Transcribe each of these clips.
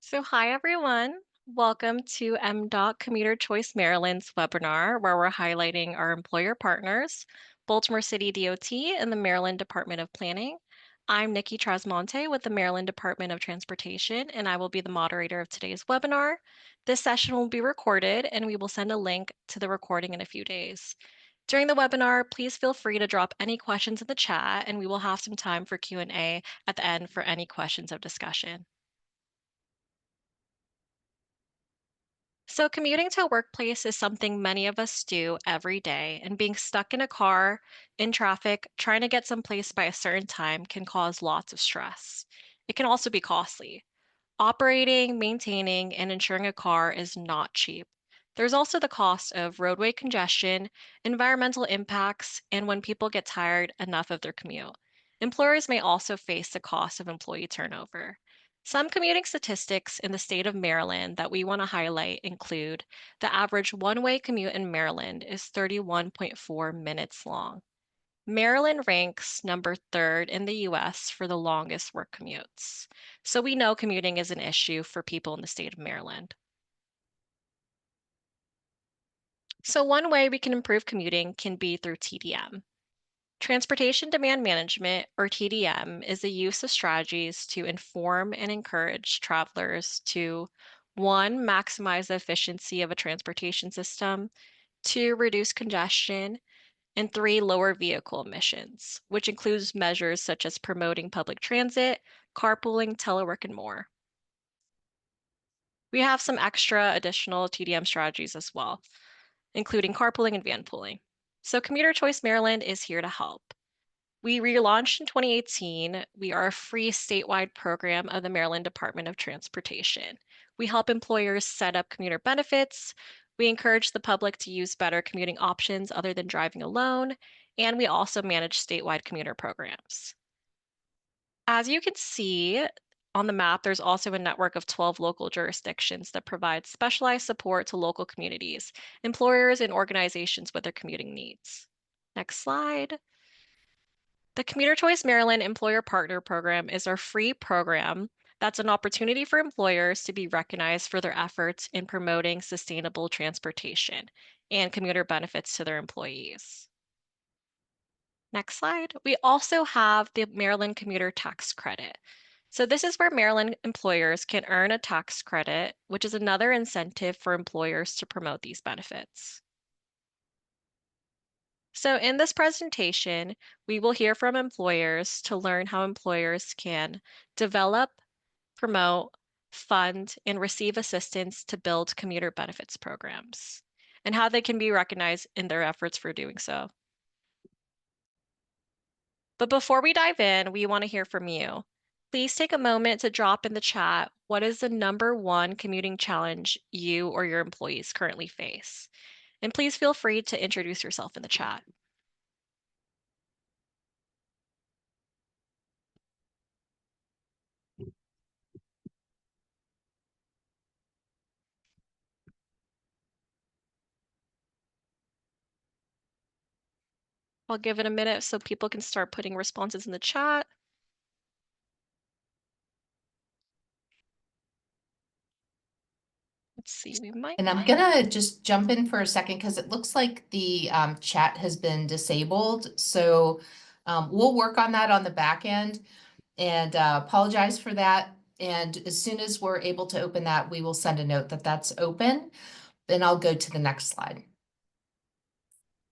So, hi everyone. Welcome to MDOT Commuter Choice Maryland's webinar, where we're highlighting our employer partners, Baltimore City DOT and the Maryland Department of Planning. I'm Nikki Trasmonte with the Maryland Department of Transportation, and I will be the moderator of today's webinar. This session will be recorded, and we will send a link to the recording in a few days. During the webinar, please feel free to drop any questions in the chat, and we will have some time for Q&A at the end for any questions of discussion. So, commuting to a workplace is something many of us do every day, and being stuck in a car, in traffic, trying to get someplace by a certain time can cause lots of stress. It can also be costly. Operating, maintaining, and insuring a car is not cheap. There's also the cost of roadway congestion, environmental impacts, and when people get tired enough of their commute. Employers may also face the cost of employee turnover. Some commuting statistics in the state of Maryland that we want to highlight include the average one way commute in Maryland is 31.4 minutes long. Maryland ranks number third in the US for the longest work commutes. So we know commuting is an issue for people in the state of Maryland. So one way we can improve commuting can be through TDM. Transportation Demand Management, or TDM, is the use of strategies to inform and encourage travelers to one, maximize the efficiency of a transportation system, two, reduce congestion, and three, lower vehicle emissions, which includes measures such as promoting public transit, carpooling, telework, and more. We have some extra additional TDM strategies as well, including carpooling and van pooling. So Commuter Choice Maryland is here to help. We relaunched in 2018. We are a free statewide program of the Maryland Department of Transportation. We help employers set up commuter benefits. We encourage the public to use better commuting options other than driving alone. And we also manage statewide commuter programs. As you can see on the map, there's also a network of 12 local jurisdictions that provide specialized support to local communities, employers, and organizations with their commuting needs. Next slide. The Commuter Choice Maryland Employer Partner Program is our free program that's an opportunity for employers to be recognized for their efforts in promoting sustainable transportation and commuter benefits to their employees. Next slide. We also have the Maryland Commuter Tax Credit. So this is where Maryland employers can earn a tax credit, which is another incentive for employers to promote these benefits. So in this presentation, we will hear from employers to learn how employers can develop, promote, fund, and receive assistance to build commuter benefits programs, and how they can be recognized in their efforts for doing so. But before we dive in, we want to hear from you. Please take a moment to drop in the chat what is the #1 commuting challenge you or your employees currently face. And please feel free to introduce yourself in the chat. I'll give it a minute so people can start putting responses in the chat. Let's see, we might. And I'm gonna just jump in for a second because it looks like the chat has been disabled. So we'll work on that on the back end and apologize for that. And as soon as we're able to open that, we will send a note that that's open. Then I'll go to the next slide.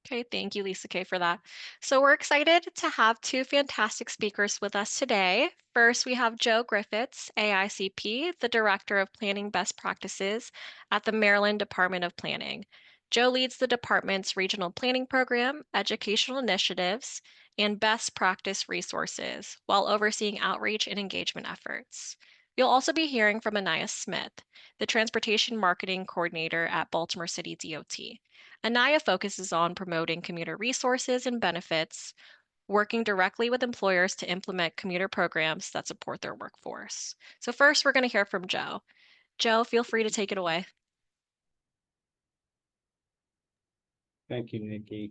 Okay, thank you, Lisa Kay, for that. So we're excited to have two fantastic speakers with us today. First, we have Joe Griffiths, AICP, the Director of Planning Best Practices at the Maryland Department of Planning. Joe leads the department's regional planning program, educational initiatives, and best practice resources while overseeing outreach and engagement efforts. You'll also be hearing from Anaya Smith, the Transportation Marketing Coordinator at Baltimore City DOT. Anaya focuses on promoting commuter resources and benefits, working directly with employers to implement commuter programs that support their workforce. So first, we're going to hear from Joe. Joe, feel free to take it away. Thank you, Nikki.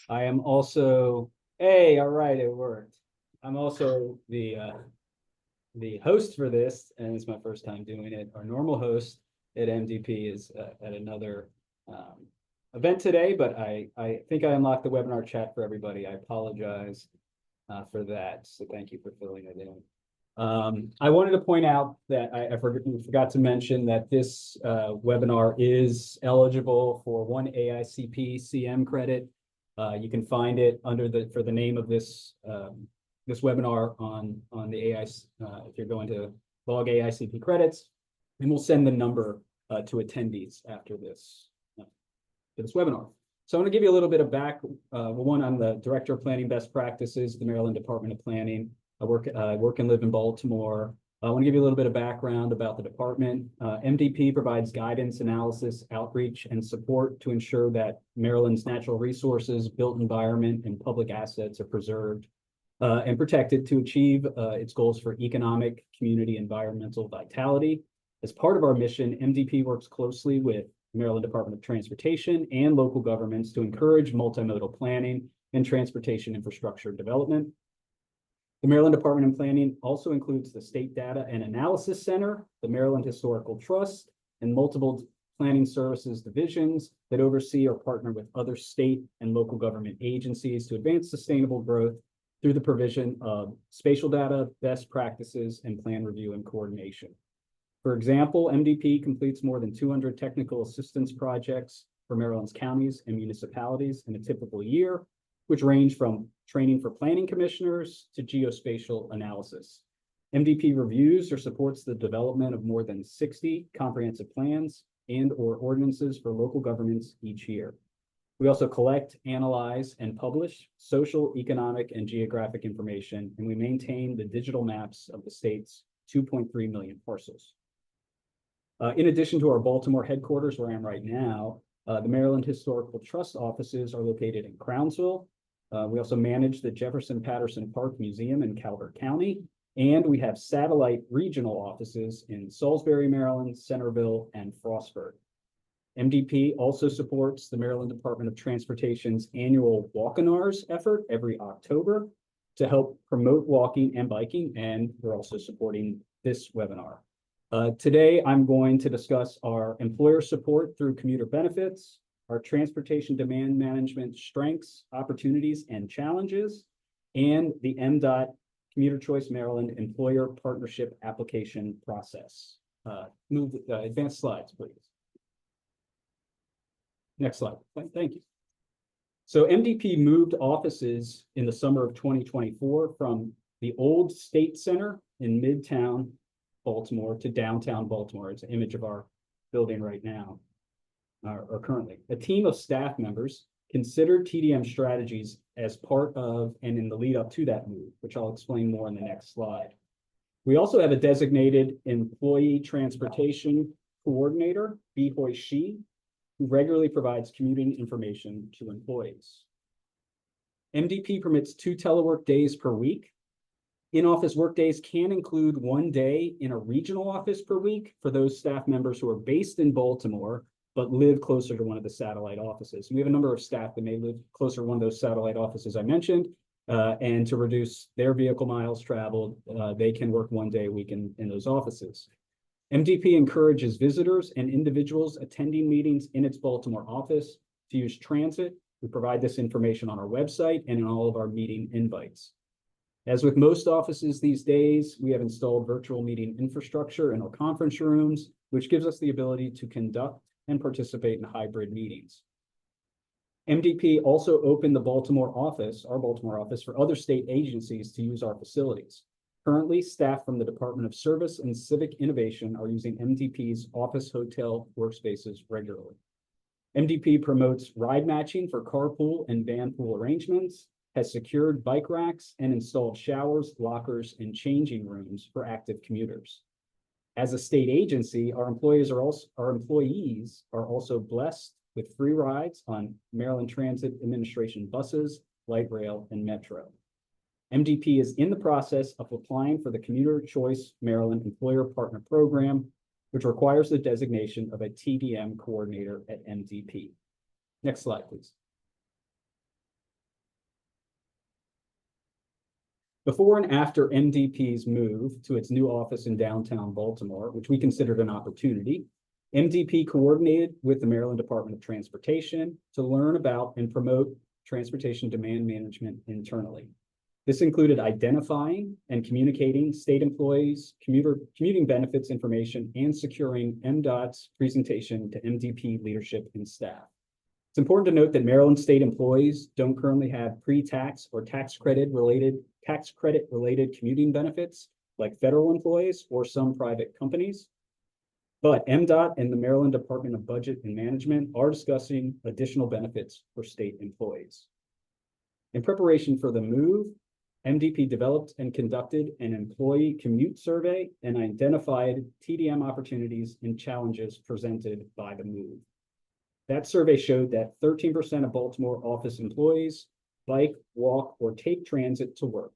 I am also, hey, all right, it worked. I'm also the the host for this, and it's my first time doing it. Our normal host at MDP is at another event today, but I think I unlocked the webinar chat for everybody. I apologize for that. So thank you for filling it in. I wanted to point out that I forgot to mention that this webinar is eligible for one AICP CM credit. You can find it under for the name of this this webinar on the AI. If you're going to log AICP credits, and we'll send the number to attendees after this webinar. So I'm going to give you a little bit of one on the Director of Planning Best Practices, the Maryland Department of Planning. I work and live in Baltimore. I want to give you a little bit of background about the department. MDP provides guidance, analysis, outreach, and support to ensure that Maryland's natural resources, built environment, and public assets are preserved and protected to achieve its goals for economic, community, environmental vitality. As part of our mission, MDP works closely with Maryland Department of Transportation and local governments to encourage multimodal planning and transportation infrastructure development. The Maryland Department of Planning also includes the State Data and Analysis Center, the Maryland Historical Trust, and multiple planning services divisions that oversee or partner with other state and local government agencies to advance sustainable growth through the provision of spatial data, best practices, and plan review and coordination. For example, MDP completes more than 200 technical assistance projects for Maryland's counties and municipalities in a typical year, which range from training for planning commissioners to geospatial analysis. MDP reviews or supports the development of more than 60 comprehensive plans and/or ordinances for local governments each year. We also collect, analyze, and publish social, economic, and geographic information, and we maintain the digital maps of the state's 2.3 million parcels. In addition to our Baltimore headquarters, where I am right now, the Maryland Historical Trust offices are located in Crownsville. We also manage the Jefferson Patterson Park Museum in Calvert County, and we have satellite regional offices in Salisbury, Maryland, Centerville, and Frostburg. MDP also supports the Maryland Department of Transportation's annual Walk-in-Ours effort every October to help promote walking and biking, and we're also supporting this webinar. Today, I'm going to discuss our employer support through commuter benefits, our transportation demand management strengths, opportunities, and challenges, and the MDOT Commuter Choice Maryland Employer Partnership Application Process. Advanced slides, please. Next slide. Thank you. So MDP moved offices in the summer of 2024 from the old State Center in Midtown Baltimore to downtown Baltimore. It's an image of our building right now, or currently. A team of staff members considered TDM strategies as part of and in the lead up to that move, which I'll explain more in the next slide. We also have a designated employee transportation coordinator, She, who regularly provides commuting information to employees. MDP permits 2 telework days per week. In-office work days can include 1 day in a regional office per week for those staff members who are based in Baltimore, but live closer to one of the satellite offices. We have a number of staff that may live closer to one of those satellite offices I mentioned, and to reduce their vehicle miles traveled, they can work 1 day a week in those offices. MDP encourages visitors and individuals attending meetings in its Baltimore office to use transit. We provide this information on our website and in all of our meeting invites. As with most offices these days, we have installed virtual meeting infrastructure in our conference rooms, which gives us the ability to conduct and participate in hybrid meetings. MDP also opened the Baltimore office, our Baltimore office, for other state agencies to use our facilities. Currently, staff from the Department of Service and Civic Innovation are using MDP's office hotel workspaces regularly. MDP promotes ride matching for carpool and van pool arrangements, has secured bike racks, and installed showers, lockers, and changing rooms for active commuters. As a state agency, our employees are also blessed with free rides on Maryland Transit Administration buses, light rail, and metro. MDP is in the process of applying for the Commuter Choice Maryland Employer Partner Program, which requires the designation of a TDM coordinator at MDP. Next slide, please. Before and after MDP's move to its new office in downtown Baltimore, which we considered an opportunity, MDP coordinated with the Maryland Department of Transportation to learn about and promote transportation demand management internally. This included identifying and communicating state employees, commuting benefits information, and securing MDOT's presentation to MDP leadership and staff. It's important to note that Maryland state employees don't currently have pre-tax or tax credit related commuting benefits like federal employees or some private companies. But MDOT and the Maryland Department of Budget and Management are discussing additional benefits for state employees. In preparation for the move, MDP developed and conducted an employee commute survey and identified TDM opportunities and challenges presented by the move. That survey showed that 13% of Baltimore office employees bike, walk, or take transit to work.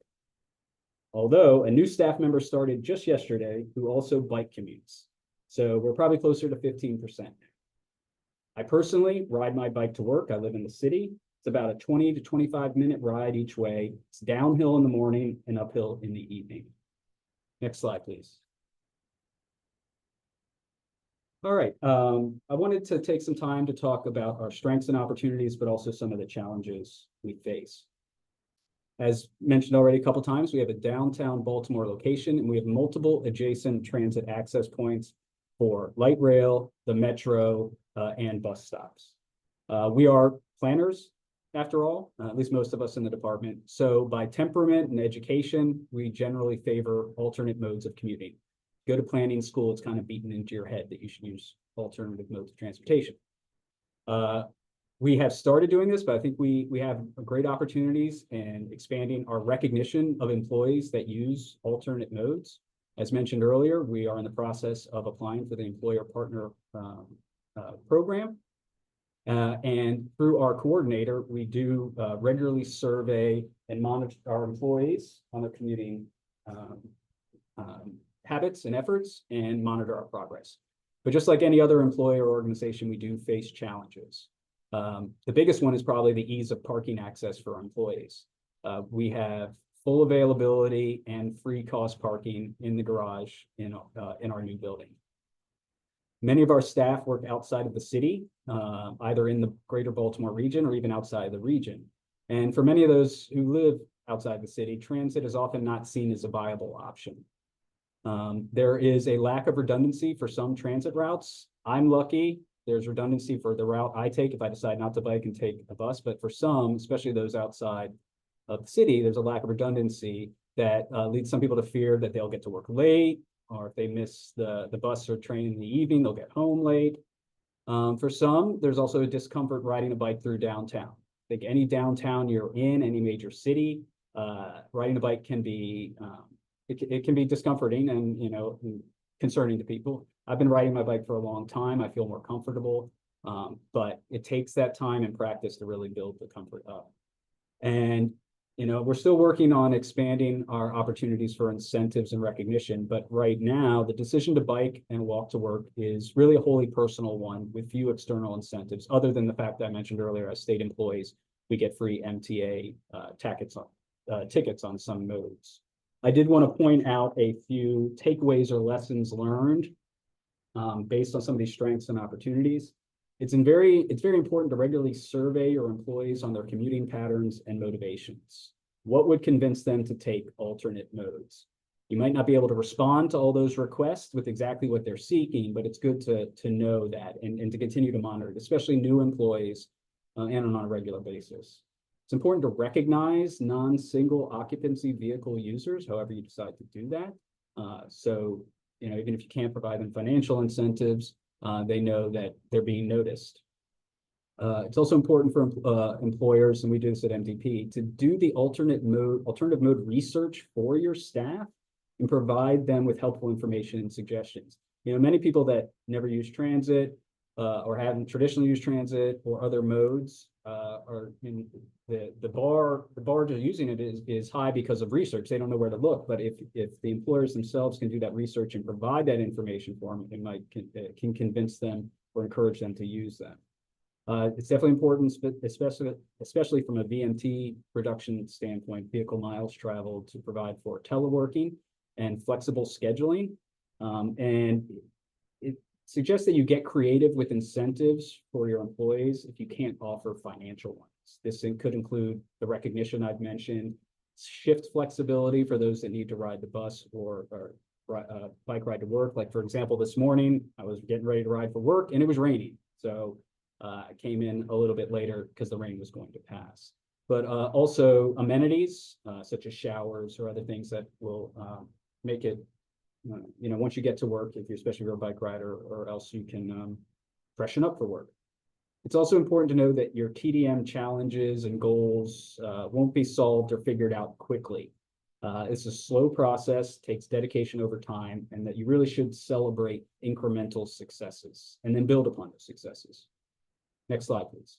Although a new staff member started just yesterday who also bike commutes. So we're probably closer to 15%. I personally ride my bike to work. I live in the city. It's about a 20 to 25 minute ride each way. It's downhill in the morning and uphill in the evening. Next slide, please. All right, I wanted to take some time to talk about our strengths and opportunities, but also some of the challenges we face. As mentioned already a couple times, we have a downtown Baltimore location, and we have multiple adjacent transit access points for light rail, the metro, and bus stops. We are planners, after all, at least most of us in the department. So by temperament and education, we generally favor alternate modes of commuting. Go to planning school, it's kind of beaten into your head that you should use alternative modes of transportation. We have started doing this, but I think we have great opportunities in expanding our recognition of employees that use alternate modes. As mentioned earlier, we are in the process of applying for the employer partner program. And through our coordinator, we do regularly survey and monitor our employees on their commuting habits and efforts and monitor our progress. But just like any other employer organization, we do face challenges. The biggest one is probably the ease of parking access for our employees. We have full availability and free cost parking in the garage in our new building. Many of our staff work outside of the city, either in the greater Baltimore region or even outside the region. And for many of those who live outside the city, transit is often not seen as a viable option. There is a lack of redundancy for some transit routes. I'm lucky. There's redundancy for the route I take if I decide not to bike and take a bus. But for some, especially those outside of the city, there's a lack of redundancy that leads some people to fear that they'll get to work late, or if they miss the bus or train in the evening, they'll get home late. For some, there's also a discomfort riding a bike through downtown. I think any downtown you're in, any major city, riding a bike can be it can be discomforting and concerning to people. I've been riding my bike for a long time. I feel more comfortable, but it takes that time and practice to really build the comfort up. And we're still working on expanding our opportunities for incentives and recognition, but right now the decision to bike and walk to work is really a wholly personal one with few external incentives, other than the fact that I mentioned earlier, as state employees, we get free MTA tickets on some modes. I did want to point out a few takeaways or lessons learned based on some of these strengths and opportunities. It's very important to regularly survey your employees on their commuting patterns and motivations. What would convince them to take alternate modes? You might not be able to respond to all those requests with exactly what they're seeking, but it's good to know that and to continue to monitor it, especially new employees and on a regular basis. It's important to recognize non-single occupancy vehicle users, however you decide to do that. So, even if you can't provide them financial incentives, they know that they're being noticed. It's also important for employers, and we do this at MDP, to do the alternative mode research for your staff and provide them with helpful information and suggestions. Many people that never use transit or haven't traditionally used transit or other modes are in the bar to using it is high because of research. They don't know where to look, but if the employers themselves can do that research and provide that information for them, it can convince them or encourage them to use them. It's definitely important, especially from a VMT reduction standpoint, vehicle miles traveled, to provide for teleworking and flexible scheduling. And it suggests that you get creative with incentives for your employees if you can't offer financial ones. This could include the recognition I've mentioned, shift flexibility for those that need to ride the bus or bike ride to work. Like, for example, this morning I was getting ready to ride for work and it was raining. So I came in a little bit later because the rain was going to pass. But also amenities such as showers or other things that will make it, once you get to work, especially if you're a bike rider, or else you can freshen up for work. It's also important to know that your TDM challenges and goals won't be solved or figured out quickly. It's a slow process, takes dedication over time, and that you really should celebrate incremental successes and then build upon those successes. Next slide, please.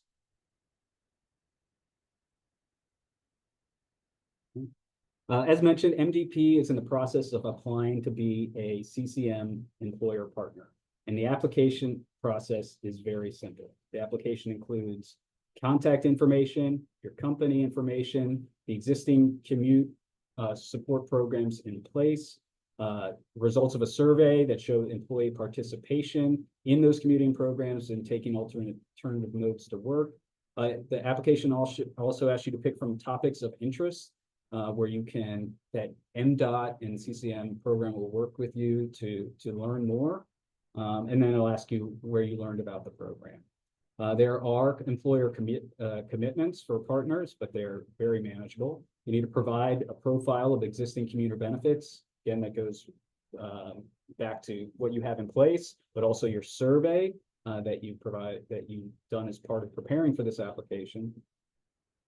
As mentioned, MDP is in the process of applying to be a CCM employer partner, and the application process is very simple. The application includes contact information, your company information, the existing commute support programs in place, results of a survey that show employee participation in those commuting programs and taking alternative modes to work. The application also asks you to pick from topics of interest where that MDOT and CCM program will work with you to learn more. And then it'll ask you where you learned about the program. There are employer commitments for partners, but they're very manageable. You need to provide a profile of existing commuter benefits. Again, that goes back to what you have in place, but also your survey that you've done as part of preparing for this application.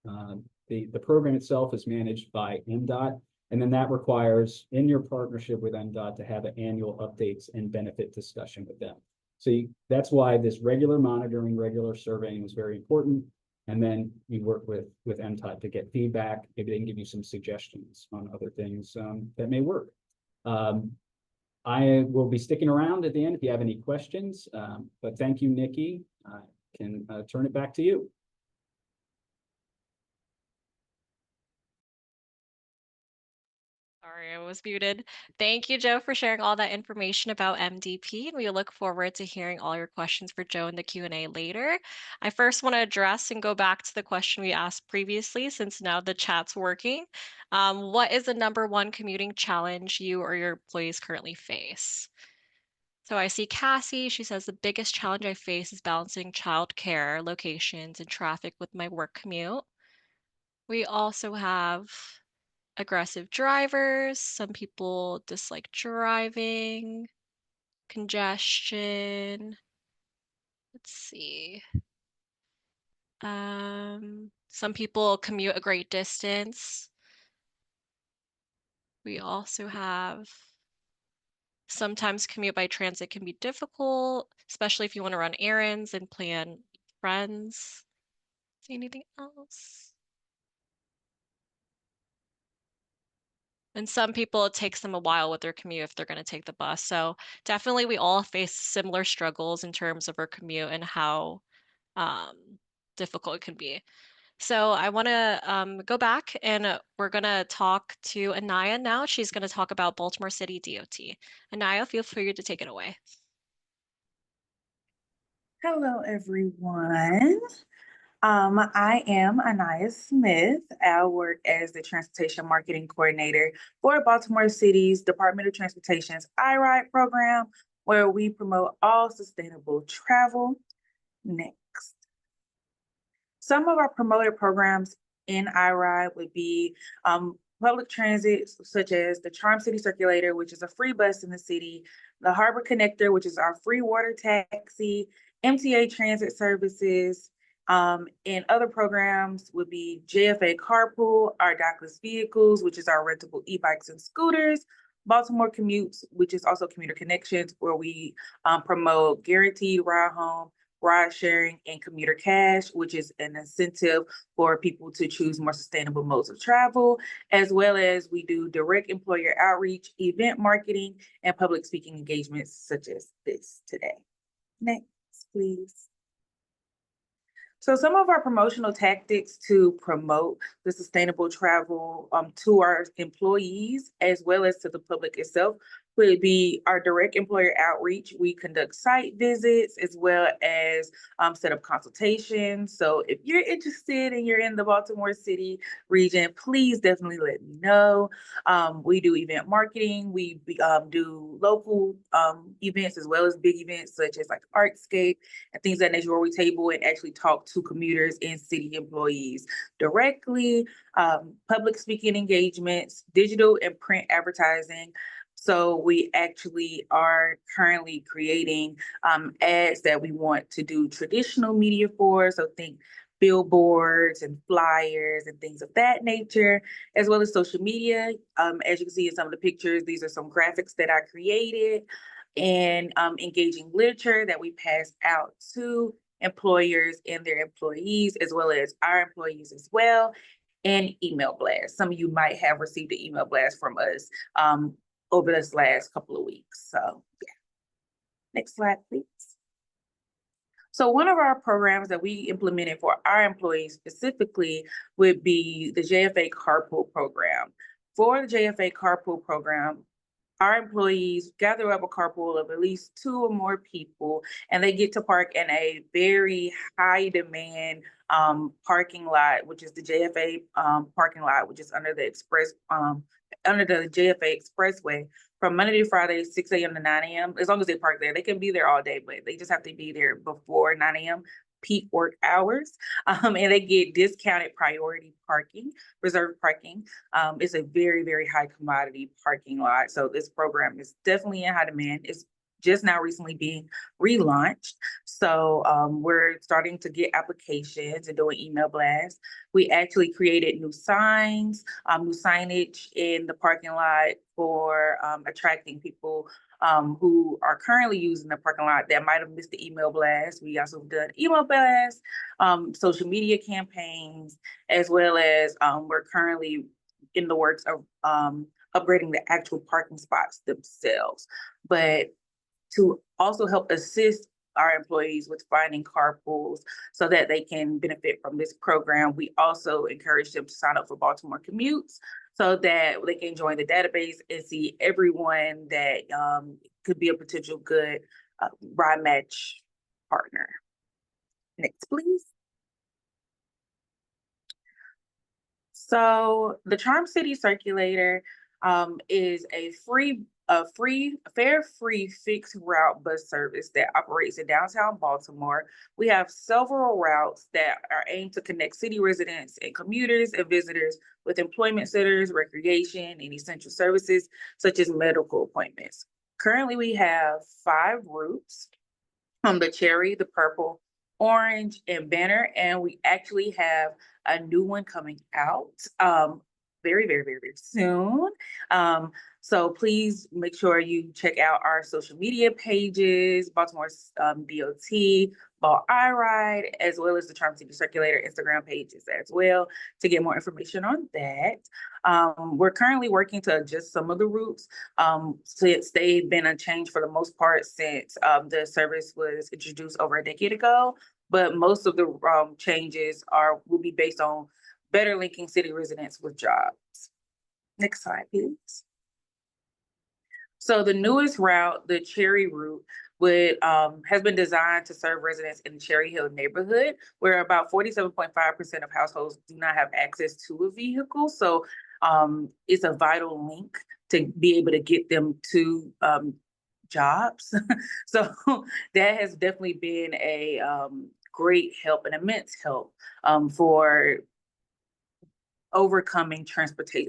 The program itself is managed by MDOT, and then that requires, in your partnership with MDOT, to have an annual updates and benefit discussion with them. So that's why this regular monitoring, regular surveying is very important. And then you work with MDOT to get feedback. Maybe they can give you some suggestions on other things that may work. I will be sticking around at the end if you have any questions, but thank you, Nikki. I can turn it back to you. Sorry, I was muted. Thank you, Joe, for sharing all that information about MDP. And we look forward to hearing all your questions for Joe in the Q&A later. I first want to address and go back to the question we asked previously, since now the chat's working. What is the #1 commuting challenge you or your employees currently face? So I see Cassie, she says the biggest challenge I face is balancing childcare, locations, and traffic with my work commute. We also have aggressive drivers. Some people dislike driving, congestion. Let's see. Some people commute a great distance. We also have sometimes commute by transit can be difficult, especially if you want to run errands and plan friends. See anything else? And some people, it takes them a while with their commute if they're going to take the bus. So definitely we all face similar struggles in terms of our commute and how difficult it can be. So I want to go back and we're going to talk to Anaya now. She's going to talk about Baltimore City DOT. Anaya, feel free to take it away. Hello, everyone. I am Anaya Smith. I work as the Transportation Marketing Coordinator for Baltimore City's Department of Transportation's iRide program, where we promote all sustainable travel. Next. Some of our promoted programs in iRide would be public transit, such as the Charm City Circulator, which is a free bus in the city, the Harbor Connector, which is our free water taxi, MTA transit services, and other programs would be JFA Carpool, our dockless vehicles, which is our rentable e-bikes and scooters, Baltimore Commutes, which is also Commuter Connections, where we promote guaranteed ride home, ride sharing, and Commuter Cash, which is an incentive for people to choose more sustainable modes of travel, as well as we do direct employer outreach, event marketing, and public speaking engagements such as this today. Next, please. So some of our promotional tactics to promote the sustainable travel to our employees as well as to the public itself would be our direct employer outreach. We conduct site visits as well as set up consultations. So if you're interested and you're in the Baltimore City region, please definitely let me know. We do event marketing. We do local events as well as big events such as like Artscape and things of that nature, where we table and actually talk to commuters and city employees directly, public speaking engagements, digital and print advertising. So we actually are currently creating ads that we want to do traditional media for. So think billboards and flyers and things of that nature, as well as social media. As you can see in some of the pictures, these are some graphics that I created, and engaging literature that we pass out to employers and their employees, as well as our employees as well, and email blasts. Some of you might have received an email blast from us over this last couple of weeks. So yeah. Next slide, please. So one of our programs that we implemented for our employees specifically would be the JFA Carpool Program. For the JFA Carpool Program, our employees gather up a carpool of at least 2 or more people, and they get to park in a very high demand parking lot, which is the JFA parking lot, which is under the under the JFA Expressway from Monday to Friday, 6 a.m. to 9 a.m. As long as they park there, they can be there all day, but they just have to be there before 9 a.m. peak work hours, and they get discounted priority parking, reserved parking. It's a very, very high commodity parking lot. So this program is definitely in high demand. It's just now recently being relaunched. So we're starting to get applications and doing email blasts. We actually created new signs, new signage in the parking lot for attracting people who are currently using the parking lot that might have missed the email blast. We also done email blasts, social media campaigns, as well as we're currently in the works of upgrading the actual parking spots themselves. But to also help assist our employees with finding carpools so that they can benefit from this program, we also encourage them to sign up for Baltimore Commutes so that they can join the database and see everyone that could be a potential good ride match partner. Next, please. So the Charm City Circulator is a fare-free fixed route bus service that operates in downtown Baltimore. We have several routes that are aimed to connect city residents and commuters and visitors with employment centers, recreation, and essential services such as medical appointments. Currently, we have 5 routes: the cherry, the purple, orange, and banner, and we actually have a new one coming out very, very, very, very soon. So please make sure you check out our social media pages, Baltimore's DOT, Ball iRide, as well as the Charm City Circulator Instagram pages as well to get more information on that. We're currently working to adjust some of the routes since they've been unchanged for the most part since the service was introduced over a decade ago. But most of the changes will be based on better linking city residents with jobs. Next slide, please. So the newest route, the Cherry route, has been designed to serve residents in the Cherry Hill neighborhood, where about 47.5% of households do not have access to a vehicle. So it's a vital link to be able to get them to jobs. So that has definitely been a great help, an immense help for overcoming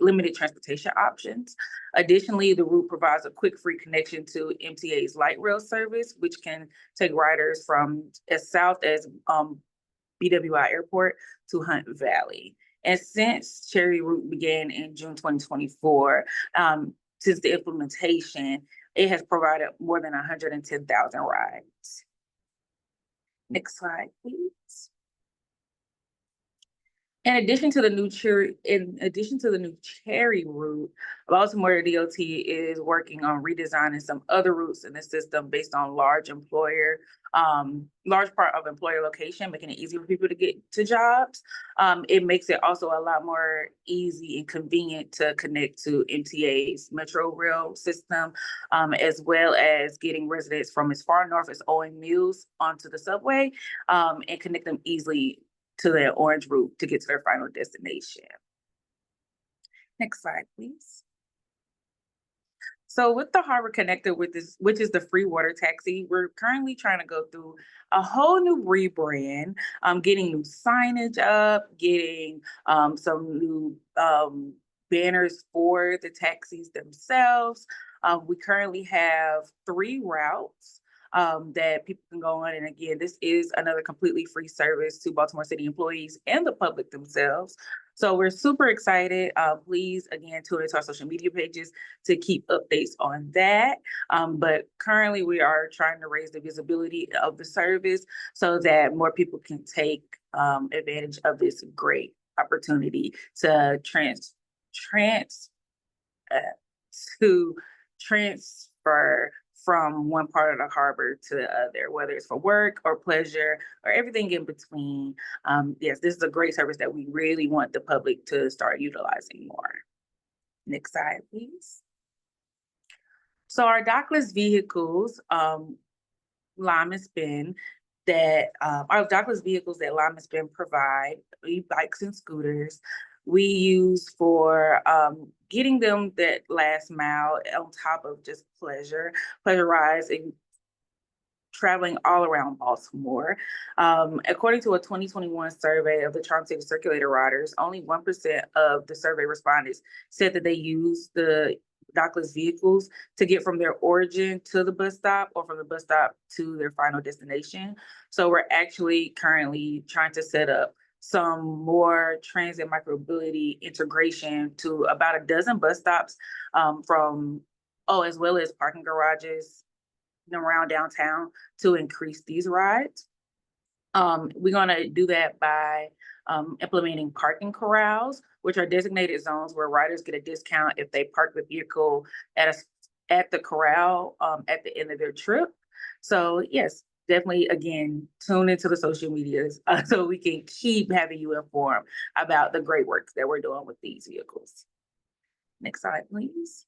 limited transportation options. Additionally, the route provides a quick free connection to MTA's light rail service, which can take riders from as south as BWI Airport to Hunt Valley. And since Cherry Route began in June 2024, since the implementation, it has provided more than 110,000 rides. Next slide, please. In addition to the new Cherry route, Baltimore DOT is working on redesigning some other routes in the system based on large part of employer location, making it easier for people to get to jobs. It makes it also a lot more easy and convenient to connect to MTA's Metro Rail system, as well as getting residents from as far north as Owen Mills onto the subway, and connect them easily to their orange route to get to their final destination. Next slide, please. So with the Harbor Connector, which is the free water taxi, we're currently trying to go through a whole new rebrand, getting new signage up, getting some new banners for the taxis themselves. We currently have 3 routes that people can go on. And again, this is another completely free service to Baltimore City employees and the public themselves. So we're super excited. Please, again, tune into our social media pages to keep updates on that. But currently we are trying to raise the visibility of the service so that more people can take advantage of this great opportunity to transfer from one part of the harbor to the other, whether it's for work or pleasure or everything in between. Yes, this is a great service that we really want the public to start utilizing more. Next slide, please. So our dockless vehicles, Lime and Spin, our dockless vehicles that Lime and Spin provide, e-bikes and scooters, we use for getting them that last mile on top of just pleasure rides and traveling all around Baltimore. According to a 2021 survey of the Charm City Circulator riders, only 1% of the survey respondents said that they use the dockless vehicles to get from their origin to the bus stop or from the bus stop to their final destination. So we're actually currently trying to set up some more transit micromobility integration to about a dozen bus stops as well as parking garages around downtown to increase these rides. We're gonna do that by implementing parking corrals, which are designated zones where riders get a discount if they park the vehicle at the corral at the end of their trip. So yes, definitely, again, tune into the social medias so we can keep having you informed about the great work that we're doing with these vehicles. Next slide, please.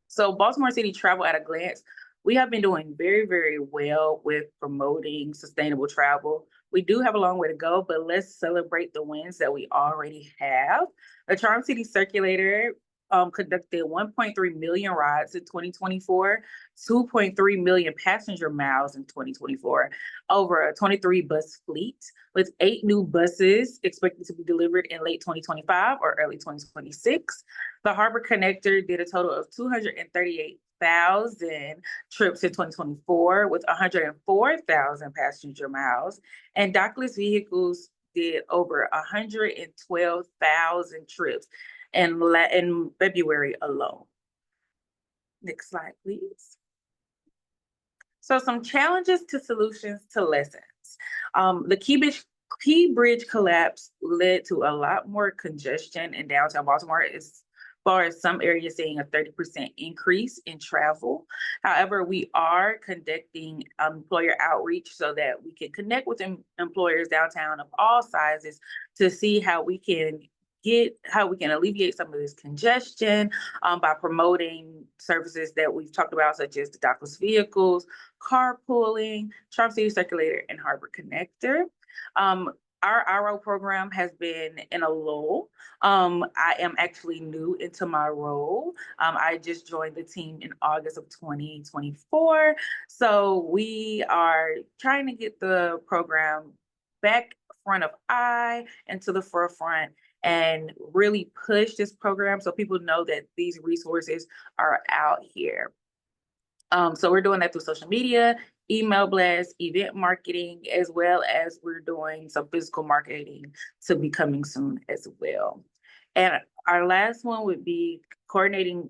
So Baltimore City Travel at a Glance, we have been doing very, very well with promoting sustainable travel. We do have a long way to go, but let's celebrate the wins that we already have. The Charm City Circulator conducted 1.3 million rides in 2024, 2.3 million passenger miles in 2024, over a 23 bus fleet, with 8 new buses expected to be delivered in late 2025 or early 2026. The Harbor Connector did a total of 238,000 trips in 2024 with 104,000 passenger miles, and dockless vehicles did over 112,000 trips in February alone. Next slide, please. So some challenges to solutions to lessons. The Key Bridge collapse led to a lot more congestion in downtown Baltimore, as far as some areas seeing a 30% increase in travel. However, we are conducting employer outreach so that we can connect with employers downtown of all sizes to see how we can alleviate some of this congestion by promoting services that we've talked about, such as the dockless vehicles, carpooling, Charm City Circulator, and Harbor Connector. Our RO program has been in a lull. I am actually new into my role. I just joined the team in August of 2024. So we are trying to get the program back front of eye and to the forefront and really push this program so people know that these resources are out here. So we're doing that through social media, email blasts, event marketing, as well as we're doing some physical marketing to be coming soon as well. And our last one would be coordinating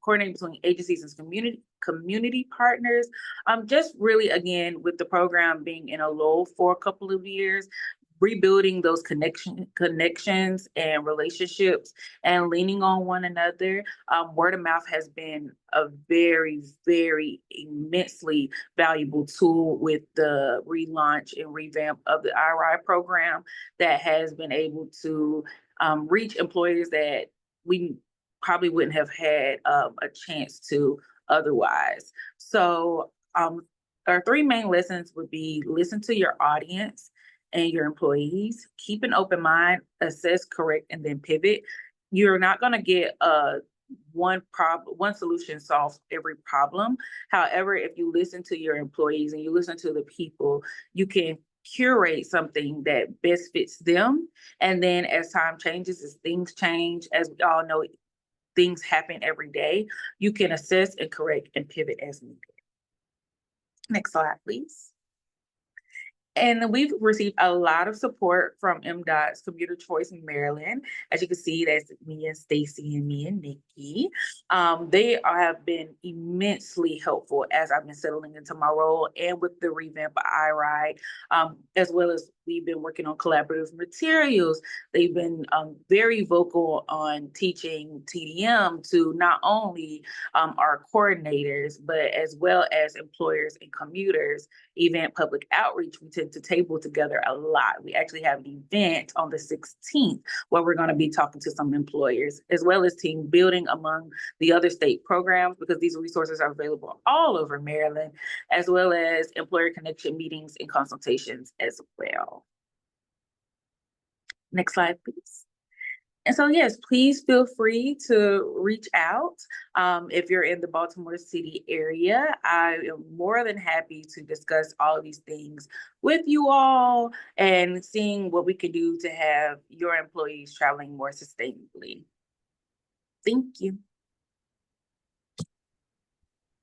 between agencies and community partners. Just really, again, with the program being in a lull for a couple of years, rebuilding those connections and relationships and leaning on one another. Word of mouth has been a very, very immensely valuable tool with the relaunch and revamp of the IRI program that has been able to reach employers that we probably wouldn't have had a chance to otherwise. So our three main lessons would be: listen to your audience and your employees, keep an open mind, assess, correct, and then pivot. You're not going to get one solution solves every problem. However, if you listen to your employees and you listen to the people, you can curate something that best fits them. And then as time changes, as things change, as we all know, things happen every day, you can assess and correct and pivot as needed. Next slide, please. And we've received a lot of support from MDOT's Commuter Choice in Maryland. As you can see, that's me and Stacy and me and Nikki. They have been immensely helpful as I've been settling into my role and with the revamp of IRI, as well as we've been working on collaborative materials. They've been very vocal on teaching TDM to not only our coordinators, but as well as employers and commuters. Event public outreach, we tend to table together a lot. We actually have an event on the 16th where we're going to be talking to some employers, as well as team building among the other state programs, because these resources are available all over Maryland, as well as employer connection meetings and consultations as well. Next slide, please. And so, yes, please feel free to reach out. If you're in the Baltimore City area, I am more than happy to discuss all of these things with you all and seeing what we can do to have your employees traveling more sustainably. Thank you.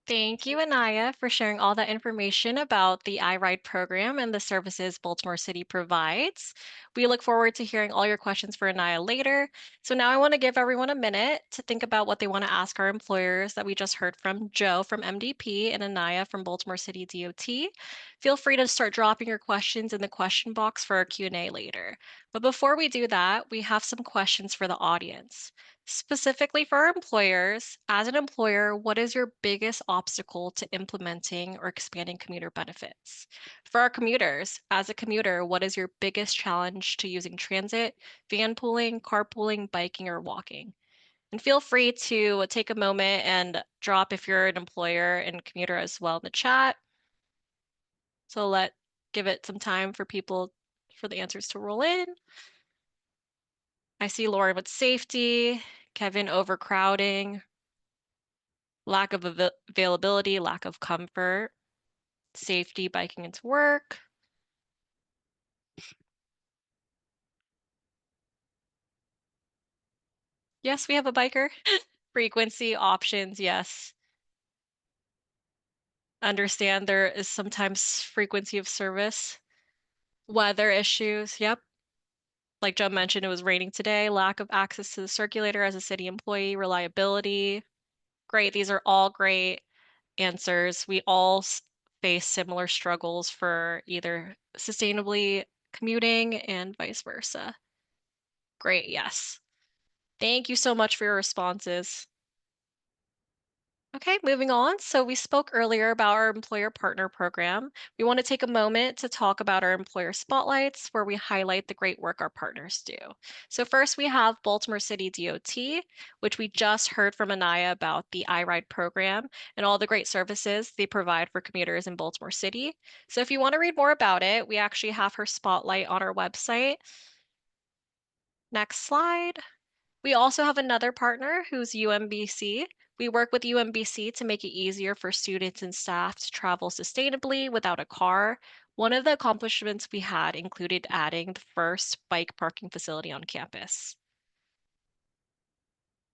Thank you, Anaya, for sharing all that information about the iRide program and the services Baltimore City provides. We look forward to hearing all your questions for Anaya later. So now I want to give everyone a minute to think about what they want to ask our employers that we just heard from Joe from MDP and Anaya from Baltimore City DOT. Feel free to start dropping your questions in the question box for our Q&A later. But before we do that, we have some questions for the audience. Specifically for our employers, as an employer, what is your biggest obstacle to implementing or expanding commuter benefits? For our commuters, as a commuter, what is your biggest challenge to using transit, van pooling, carpooling, biking, or walking? And feel free to take a moment and drop if you're an employer and commuter as well in the chat. So give it some time for the answers to roll in. I see Lauren with safety, Kevin overcrowding, lack of availability, lack of comfort, safety, biking into work. Yes, we have a biker. Frequency, options, yes. Understand there is sometimes frequency of service. Weather issues, yep. Like Joe mentioned, it was raining today. Lack of access to the circulator as a city employee, reliability. Great, these are all great answers. We all face similar struggles for either sustainably commuting and vice versa. Great, yes. Thank you so much for your responses. Okay, moving on. So we spoke earlier about our employer partner program. We want to take a moment to talk about our employer spotlights, where we highlight the great work our partners do. So first we have Baltimore City DOT, which we just heard from Anaya about the iRide program and all the great services they provide for commuters in Baltimore City. So if you want to read more about it, we actually have her spotlight on our website. Next slide. We also have another partner who's UMBC. We work with UMBC to make it easier for students and staff to travel sustainably without a car. One of the accomplishments we had included adding the first bike parking facility on campus.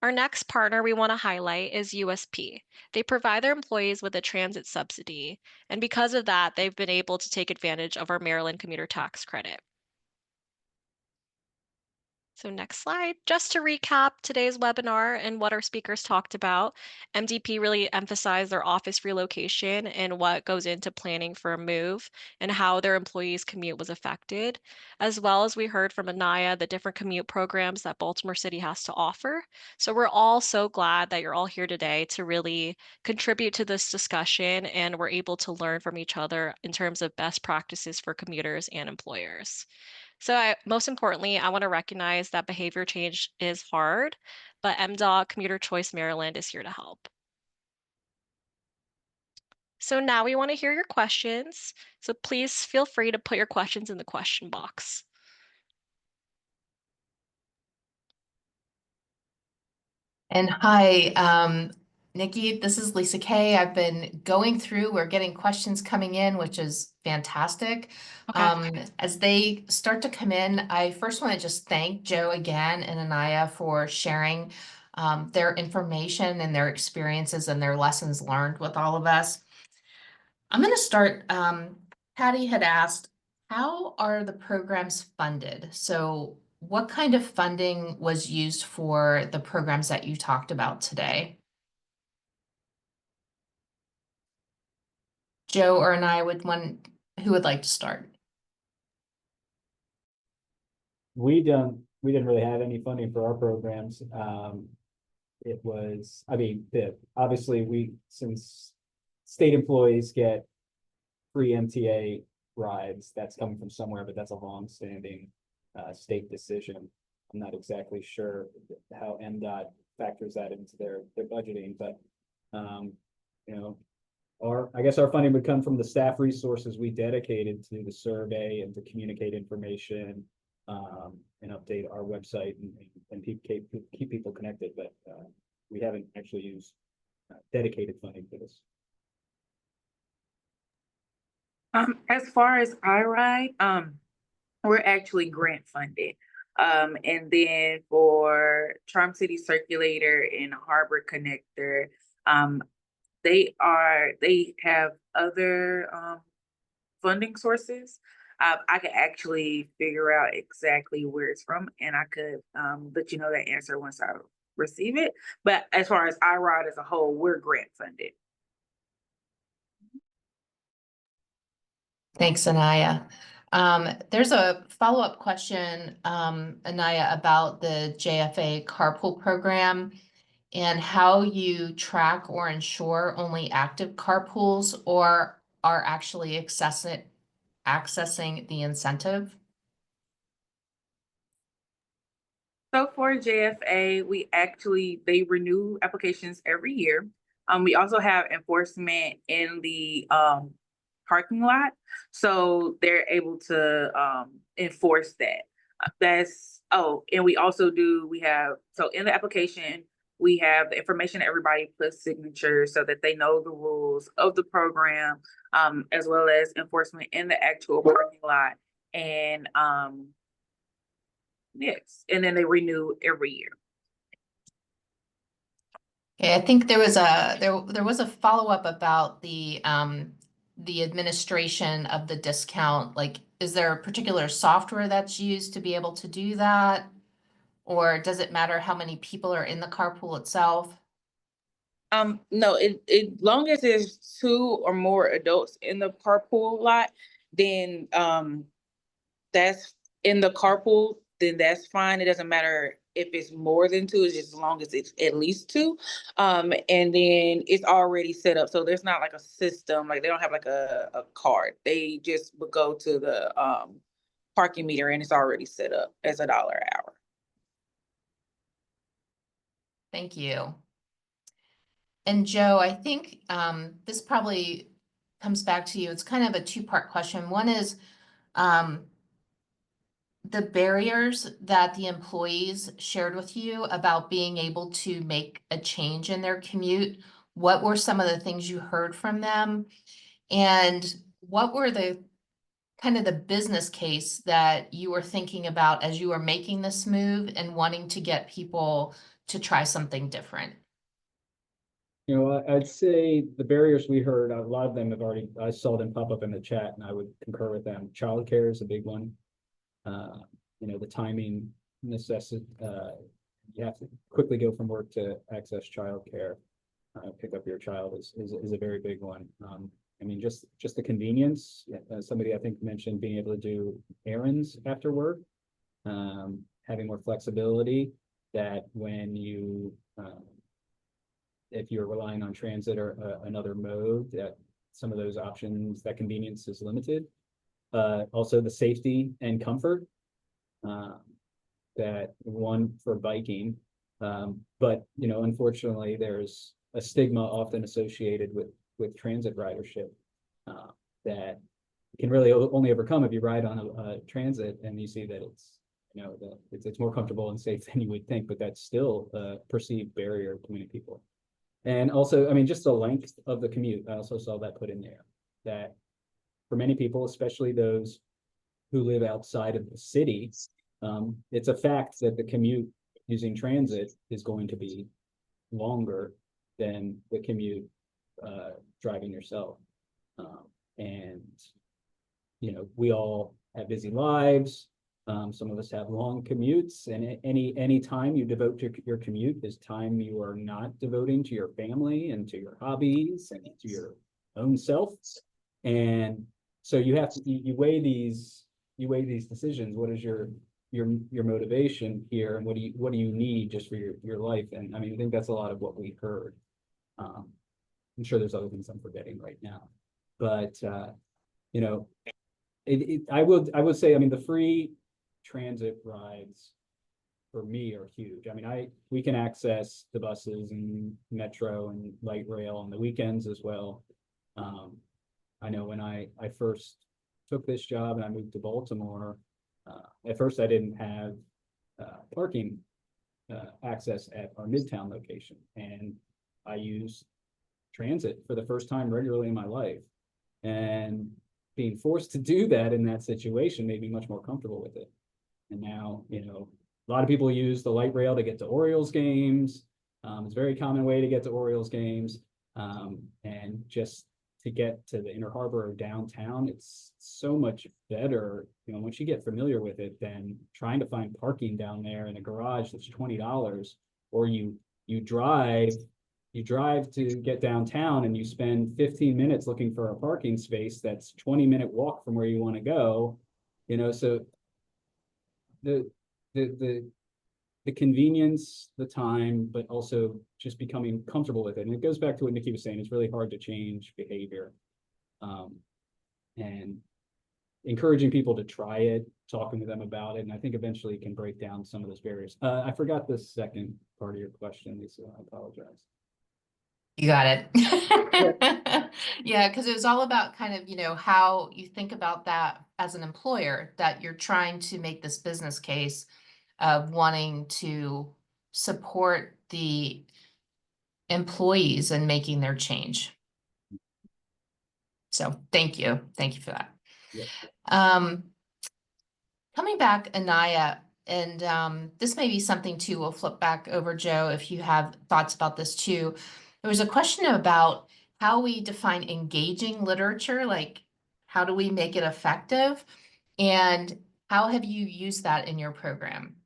Our next partner we want to highlight is USP. They provide their employees with a transit subsidy, and because of that, they've been able to take advantage of our Maryland commuter tax credit. So next slide, just to recap today's webinar and what our speakers talked about, MDP really emphasized their office relocation and what goes into planning for a move and how their employees' commute was affected, as well as we heard from Anaya the different commute programs that Baltimore City has to offer. So we're all so glad that you're all here today to really contribute to this discussion and we're able to learn from each other in terms of best practices for commuters and employers. So most importantly, I want to recognize that behavior change is hard, but MDOT Commuter Choice Maryland is here to help. So now we want to hear your questions. So please feel free to put your questions in the question box. And hi, Nikki, this is Lisa Kay. I've been going through, we're getting questions coming in, which is fantastic. As they start to come in, I first want to just thank Joe again and Anaya for sharing their information and their experiences and their lessons learned with all of us. I'm going to start, Patty had asked, how are the programs funded? So what kind of funding was used for the programs that you talked about today? Joe or I who would like to start? We didn't really have any funding for our programs. It was, I mean, obviously since state employees get free MTA rides, that's coming from somewhere, but that's a long-standing state decision. I'm not exactly sure how MDOT factors that into their budgeting, but you know, I guess our funding would come from the staff resources we dedicated to the survey and to communicate information and update our website and keep people connected. But we haven't actually used dedicated funding for this. As far as iRide, we're actually grant funded. And then for Charm City Circulator and Harbor Connector, they have other funding sources. I could actually figure out exactly where it's from, and I could let you know that answer once I receive it. But as far as iRide as a whole, we're grant funded. Thanks, Anaya. There's a follow-up question, Anaya, about the JFA carpool program and how you track or ensure only active carpools or are actually accessing the incentive. So for JFA, they renew applications every year. We also have enforcement in the parking lot, so they're able to enforce that. And we also so in the application, we have the information everybody puts signatures so that they know the rules of the program, as well as enforcement in the actual parking lot. And yes, and then they renew every year. Okay, I think there was a follow-up about the administration of the discount. Like, is there a particular software that's used to be able to do that? Or does it matter how many people are in the carpool itself? No, it long as there's 2 or more adults in the carpool lot, then that's in the carpool, then that's fine. It doesn't matter if it's more than 2, it's just as long as it's at least 2. And then it's already set up. So there's not like a system, like they don't have like a card. They just would go to the parking meter and it's already set up as $1 an hour. Thank you. And Joe, I think this probably comes back to you. It's kind of a 2-part question. One is the barriers that the employees shared with you about being able to make a change in their commute. What were some of the things you heard from them? And what were the kind of the business case that you were thinking about as you were making this move and wanting to get people to try something different? You know, I'd say the barriers we heard, a lot of them I saw them pop up in the chat and I would concur with them. Childcare is a big one. You know, the timing you have to quickly go from work to access childcare. Pick up your child is a very big one. I mean, just the convenience. Somebody I think mentioned being able to do errands after work, having more flexibility. That when you, if you're relying on transit or another mode, that some of those options, that convenience is limited. Also, the safety and comfort. That one for biking, but unfortunately, there's a stigma often associated with transit ridership that can really only overcome if you ride on a transit and you see that it's more comfortable and safe than you would think, but that's still a perceived barrier to many people. And also, I mean, just the length of the commute. I also saw that put in there, that for many people, especially those who live outside of the city, it's a fact that the commute using transit is going to be longer than the commute driving yourself. And we all have busy lives. Some of us have long commutes, and any time you devote to your commute is time you are not devoting to your family and to your hobbies and to your own self. And so you have to you weigh these decisions. What is your motivation here, and what do you need just for your life? And I mean, I think that's a lot of what we heard. I'm sure there's other things I'm forgetting right now, but I would say, I mean, the free transit rides for me are huge. I mean, we can access the buses and metro and light rail on the weekends as well. I know when I first took this job and I moved to Baltimore, at first I didn't have parking access at our Midtown location, and I used transit for the first time regularly in my life. And being forced to do that in that situation made me much more comfortable with it. And now, a lot of people use the light rail to get to Orioles games. It's a very common way to get to Orioles games. And just to get to the Inner Harbor or downtown, it's so much better, once you get familiar with it, than trying to find parking down there in a garage that's $20, or you drive to get downtown and you spend 15 minutes looking for a parking space that's 20-minute walk from where you want to go. So the convenience, the time, but also just becoming comfortable with it. And it goes back to what Nikki was saying, it's really hard to change behavior. And encouraging people to try it, talking to them about it, and I think eventually can break down some of those barriers. I forgot the second part of your question, Lisa. I apologize. You got it. Yeah, because it was all about kind of, how you think about that as an employer, that you're trying to make this business case of wanting to support the employees and making their change. So thank you. Thank you for that. Yep. Coming back, Anaya, and this may be something too, we'll flip back over, Joe, if you have thoughts about this too. There was a question about how we define engaging literature, like how do we make it effective? And how have you used that in your program?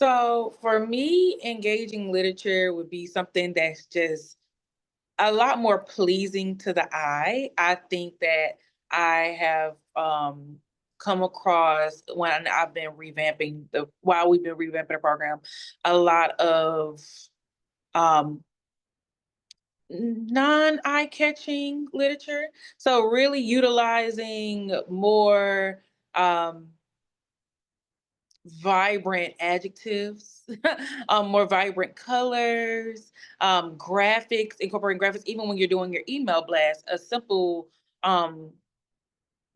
So for me, engaging literature would be something that's just a lot more pleasing to the eye. I think that I have come across, when I've been while we've been revamping the program, a lot of non-eye-catching literature. So really utilizing more vibrant adjectives, more vibrant colors, graphics, incorporating graphics, even when you're doing your email blast, a simple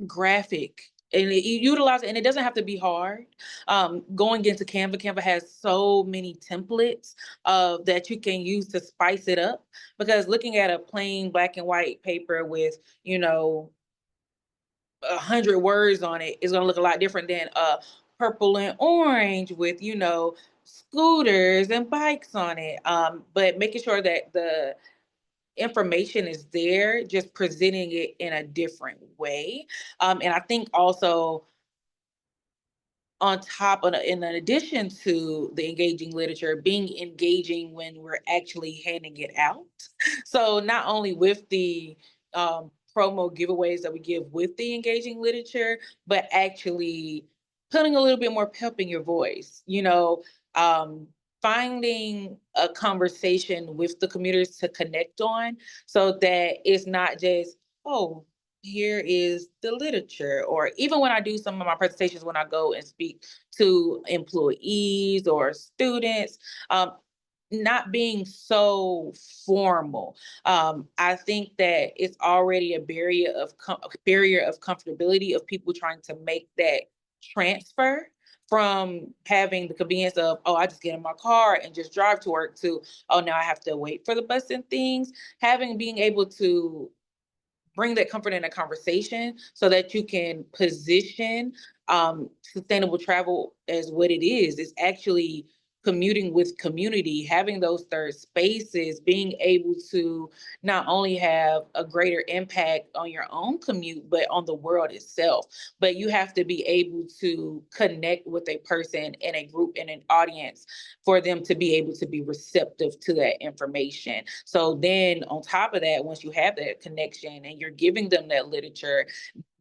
graphic. And you utilize it, and it doesn't have to be hard. Going into Canva has so many templates that you can use to spice it up, because looking at a plain black and white paper with 100 words on it is going to look a lot different than purple and orange with scooters and bikes on it. But making sure that the information is there, just presenting it in a different way. And I think also on top of, in addition to the engaging literature, being engaging when we're actually handing it out. So not only with the promo giveaways that we give with the engaging literature, but actually putting a little bit more pep in your voice, finding a conversation with the commuters to connect on, so that it's not just, oh, here is the literature. Or even when I do some of my presentations, when I go and speak to employees or students, not being so formal. I think that it's already a barrier of comfortability of people trying to make that transfer from having the convenience of, oh, I just get in my car and just drive to work, to, oh, now I have to wait for the bus and things. Being able to bring that comfort in a conversation so that you can position sustainable travel as what it is. It's actually commuting with community, having those third spaces, being able to not only have a greater impact on your own commute, but on the world itself. But you have to be able to connect with a person in a group, in an audience, for them to be able to be receptive to that information. So then on top of that, once you have that connection and you're giving them that literature,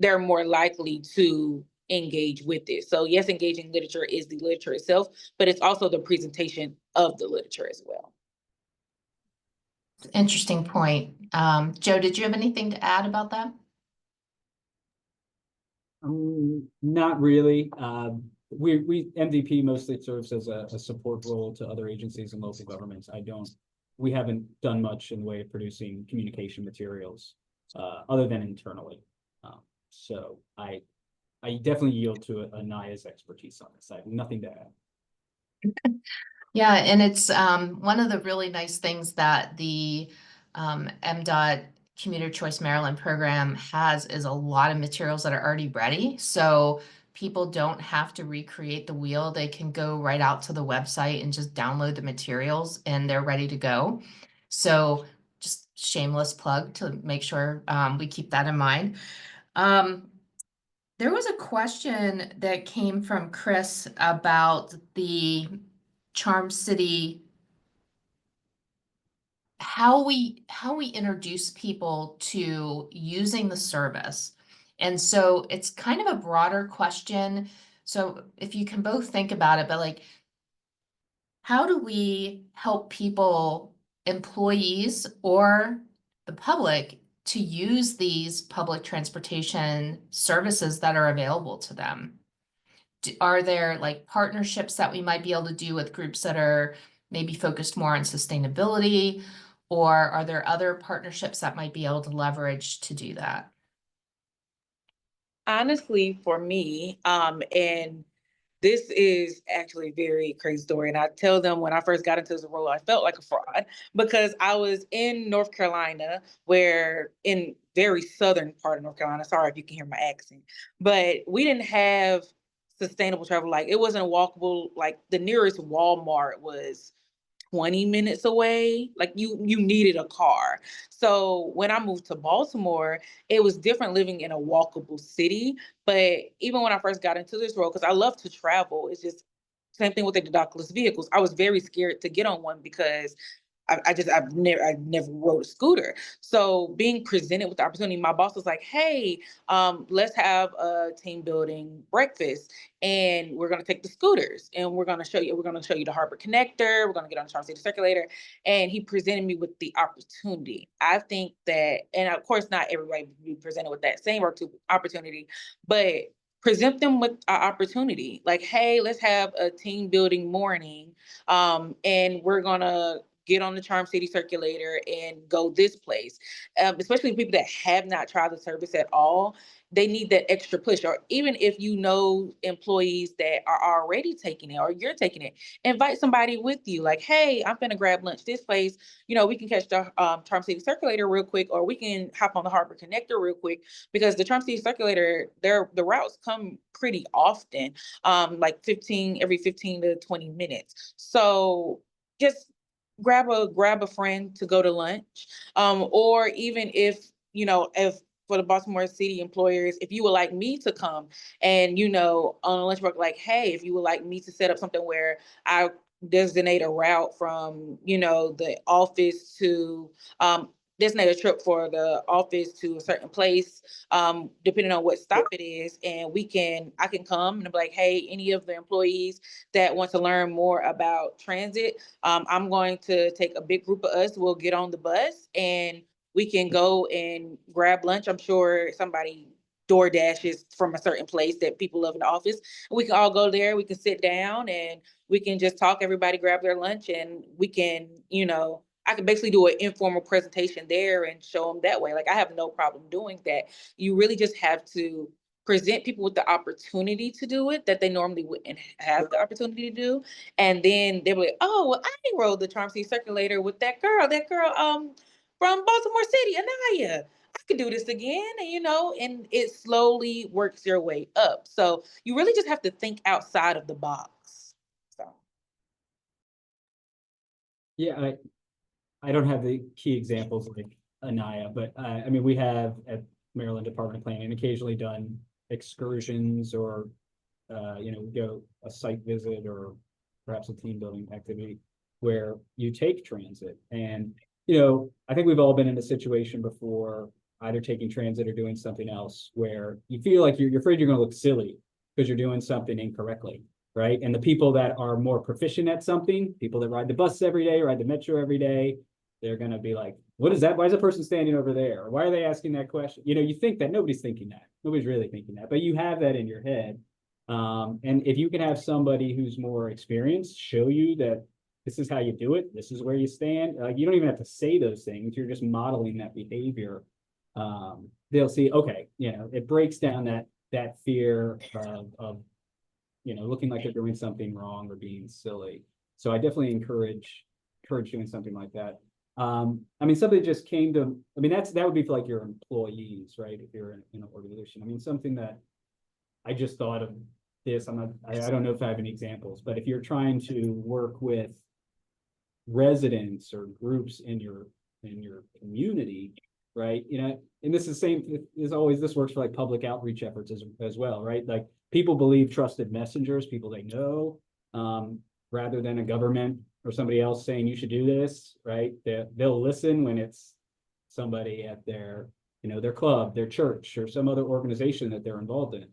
they're more likely to engage with it. So yes, engaging literature is the literature itself, but it's also the presentation of the literature as well. Interesting point. Joe, did you have anything to add about that? Not really. We MDP mostly serves as a support role to other agencies and local governments. We haven't done much in the way of producing communication materials, other than internally. So I definitely yield to Anaya's expertise on this. I have nothing to add. Yeah, and it's one of the really nice things that the MDOT Commuter Choice Maryland program has is a lot of materials that are already ready. So people don't have to recreate the wheel. They can go right out to the website and just download the materials and they're ready to go. So just shameless plug to make sure we keep that in mind. There was a question that came from Chris about the Charm City, how we introduce people to using the service. And so it's kind of a broader question. So if you can both think about it, but like, how do we help people, employees or the public, to use these public transportation services that are available to them? Are there like partnerships that we might be able to do with groups that are maybe focused more on sustainability? Or are there other partnerships that might be able to leverage to do that? Honestly, for me, and this is actually a very crazy story. And I tell them when I first got into this role, I felt like a fraud because I was in North Carolina, where in very southern part of North Carolina, sorry if you can hear my accent, but we didn't have sustainable travel. Like it wasn't walkable. Like the nearest Walmart was 20 minutes away. Like you needed a car. So when I moved to Baltimore, it was different living in a walkable city. But even when I first got into this role, because I love to travel, it's just same thing with the deductiveless vehicles. I was very scared to get on one because I've never rode a scooter. So being presented with the opportunity, my boss was like, hey, let's have a team building breakfast and we're going to take the scooters and we're going to show you the Harbor Connector. We're going to get on the Charm City Circulator. And he presented me with the opportunity. I think that, and of course, not everybody will be presented with that same opportunity, but present them with an opportunity. Like, hey, let's have a team building morning. And we're going to get on the Charm City Circulator and go this place. Especially people that have not tried the service at all, they need that extra push. Or even if you know employees that are already taking it or you're taking it, invite somebody with you. Like, hey, I'm gonna grab lunch this place. We can catch the Charm City Circulator real quick, or we can hop on the Harbor Connector real quick, because the Charm City Circulator, the routes come pretty often, like every 15 to 20 minutes. So just grab a friend to go to lunch, or even if for the Baltimore City employers, if you would like me to come and, you know, on a lunch break, like, hey, if you would like me to set up something where I designate a route from, you know, the office to, designate a trip for the office to a certain place, depending on what stop it is. And I can come and be like, hey, any of the employees that want to learn more about transit, I'm going to take a big group of us. We'll get on the bus and we can go and grab lunch. I'm sure somebody door dashes from a certain place that people love in the office. We can all go there. We can sit down and we can just talk. Everybody grab their lunch and we can, you know, I can basically do an informal presentation there and show them that way. Like, I have no problem doing that. You really just have to present people with the opportunity to do it that they normally wouldn't have the opportunity to do. And then they'll be like, oh, well, I rode the Charm City Circulator with that girl from Baltimore City, Anaya. I could do this again, and you know, and it slowly works your way up. So you really just have to think outside of the box. So Yeah, I don't have the key examples like Anaya, but I mean, we have at Maryland Department of Planning occasionally done excursions or, you know, go a site visit or perhaps a team building activity where you take transit. And, you know, I think we've all been in a situation before, either taking transit or doing something else where you feel like you're afraid you're going to look silly because you're doing something incorrectly. Right. And the people that are more proficient at something, people that ride the bus every day, ride the metro every day, they're going to be like, what is that? Why is a person standing over there? Or why are they asking that question? You know, you think that nobody's thinking that. Nobody's really thinking that, but you have that in your head. And if you can have somebody who's more experienced show you that this is how you do it, this is where you stand, you don't even have to say those things. You're just modeling that behavior. They'll see, okay, you know, it breaks down that fear of you know, looking like they're doing something wrong or being silly. So I definitely encourage doing something like that. I mean, something just came to, I mean, that would be for like your employees, right? If you're in an organization. I mean, something that I just thought of this, I don't know if I have any examples, but if you're trying to work with residents or groups in your community, right? You know, and this is same is always, this works for like public outreach efforts as well, right? Like people believe trusted messengers, people they know, rather than a government or somebody else saying you should do this, right? They'll listen when it's somebody at their, you know, their club, their church, or some other organization that they're involved in.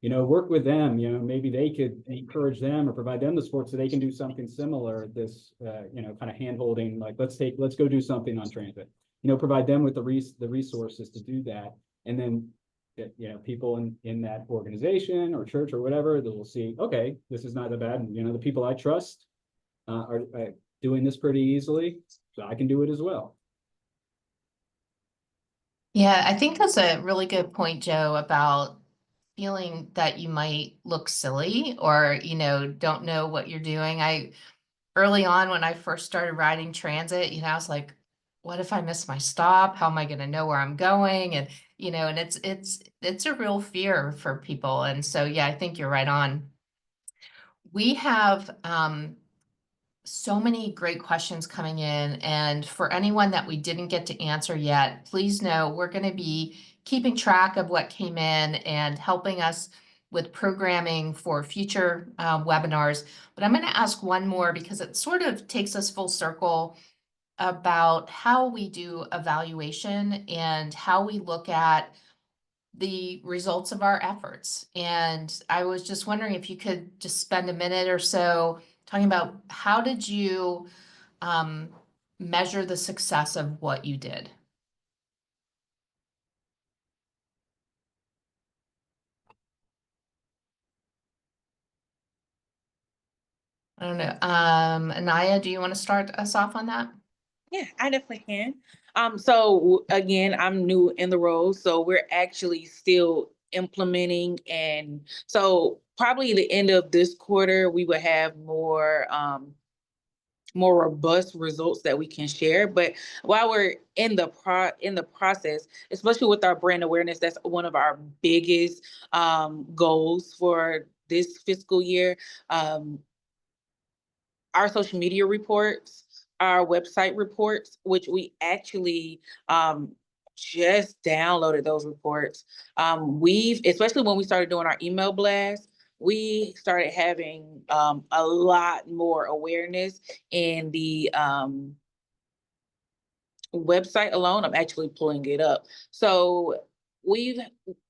You know, work with them, you know, maybe they could encourage them or provide them the support so they can do something similar. This, you know, kind of hand holding, like, let's go do something on transit, you know, provide them with the resources to do that. And then, you know, people in that organization or church or whatever, they will see, okay, this is not that bad. And, you know, the people I trust are doing this pretty easily, so I can do it as well. Yeah, I think that's a really good point, Joe, about feeling that you might look silly or, you know, don't know what you're doing. Early on when I first started riding transit, you know, I was like, what if I miss my stop? How am I going to know where I'm going? And, you know, and it's a real fear for people. And so, yeah, I think you're right on. We have, so many great questions coming in, and for anyone that we didn't get to answer yet, please know we're going to be keeping track of what came in and helping us with programming for future webinars. But I'm going to ask one more because it sort of takes us full circle about how we do evaluation and how we look at the results of our efforts. And I was just wondering if you could just spend a minute or so talking about how did you measure the success of what you did? I don't know. Anaya, do you want to start us off on that? yeah, I definitely can. So again, I'm new in the role, so we're actually still implementing, and so probably the end of this quarter, we will have more robust results that we can share. But while we're in the process, especially with our brand awareness, that's one of our biggest goals for this fiscal year. Our social media reports, our website reports, which we actually just downloaded those reports. Especially when we started doing our email blast, we started having a lot more awareness in the website alone. I'm actually pulling it up. So we've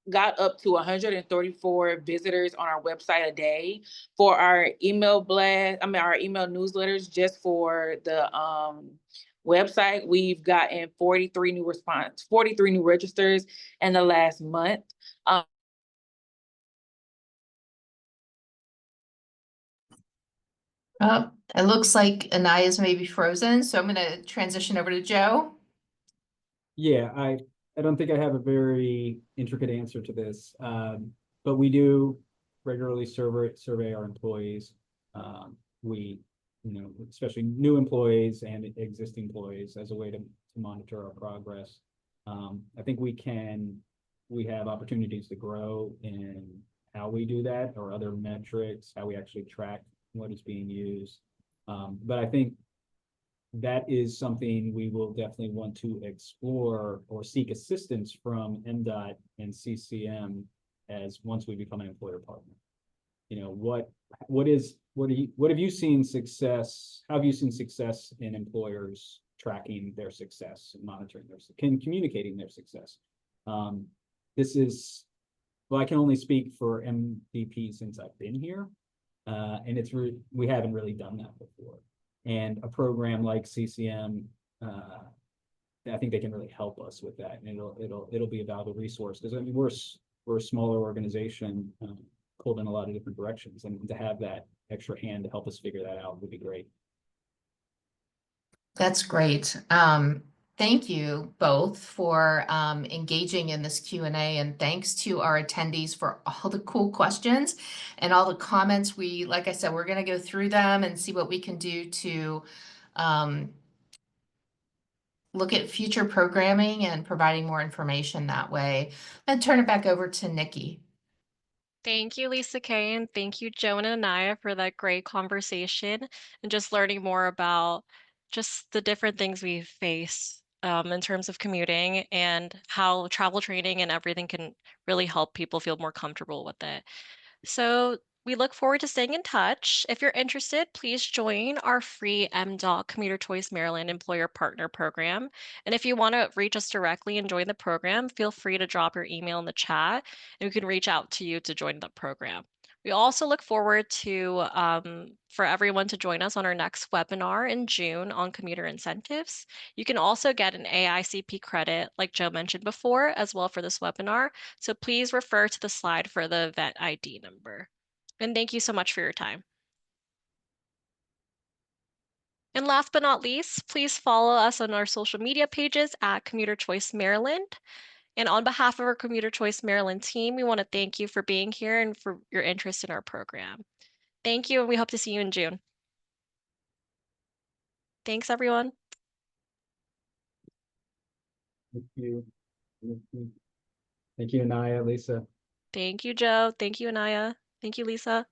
got up to 134 visitors on our website a day for our email blast. I mean, our email newsletters just for the website. We've gotten 43 new registers in the last month. Oh, it looks like Anaya's maybe frozen, so I'm gonna transition over to Joe. Yeah, I don't think I have a very intricate answer to this, but we do regularly survey our employees. We, especially new employees and existing employees as a way to monitor our progress. I think we have opportunities to grow in how we do that or other metrics, how we actually track what is being used. But I think that is something we will definitely want to explore or seek assistance from MDOT and CCM as once we become an employer partner. What have you seen success? How have you seen success in employers tracking their success and monitoring communicating their success? This is, well, I can only speak for MDP since I've been here. And we haven't really done that before. And a program like CCM, I think they can really help us with that, and it'll be a valuable resource because I mean we're a smaller organization, pulled in a lot of different directions, and to have that extra hand to help us figure that out would be great. That's great. Thank you both for engaging in this Q&A, and thanks to our attendees for all the cool questions and all the comments. Like I said, we're going to go through them and see what we can do to look at future programming and providing more information that way. And turn it back over to Nikki. Thank you, Lisa Kay, and thank you, Joe and Anaya, for that great conversation and just learning more about just the different things we face in terms of commuting and how travel training and everything can really help people feel more comfortable with it. So we look forward to staying in touch. If you're interested, please join our free MDOT Commuter Choice Maryland Employer Partner Program. And if you want to reach us directly and join the program, feel free to drop your email in the chat and we can reach out to you to join the program. We also look forward to for everyone to join us on our next webinar in June on commuter incentives. You can also get an AICP credit, like Joe mentioned before, as well for this webinar. So please refer to the slide for the event ID number. And thank you so much for your time. And last but not least, please follow us on our social media pages at Commuter Choice Maryland. And on behalf of our Commuter Choice Maryland team, we want to thank you for being here and for your interest in our program. Thank you, and we hope to see you in June. Thanks, everyone. Thank you. Thank you, Anaya, Lisa. Thank you, Joe. Thank you, Anaya. Thank you, Lisa.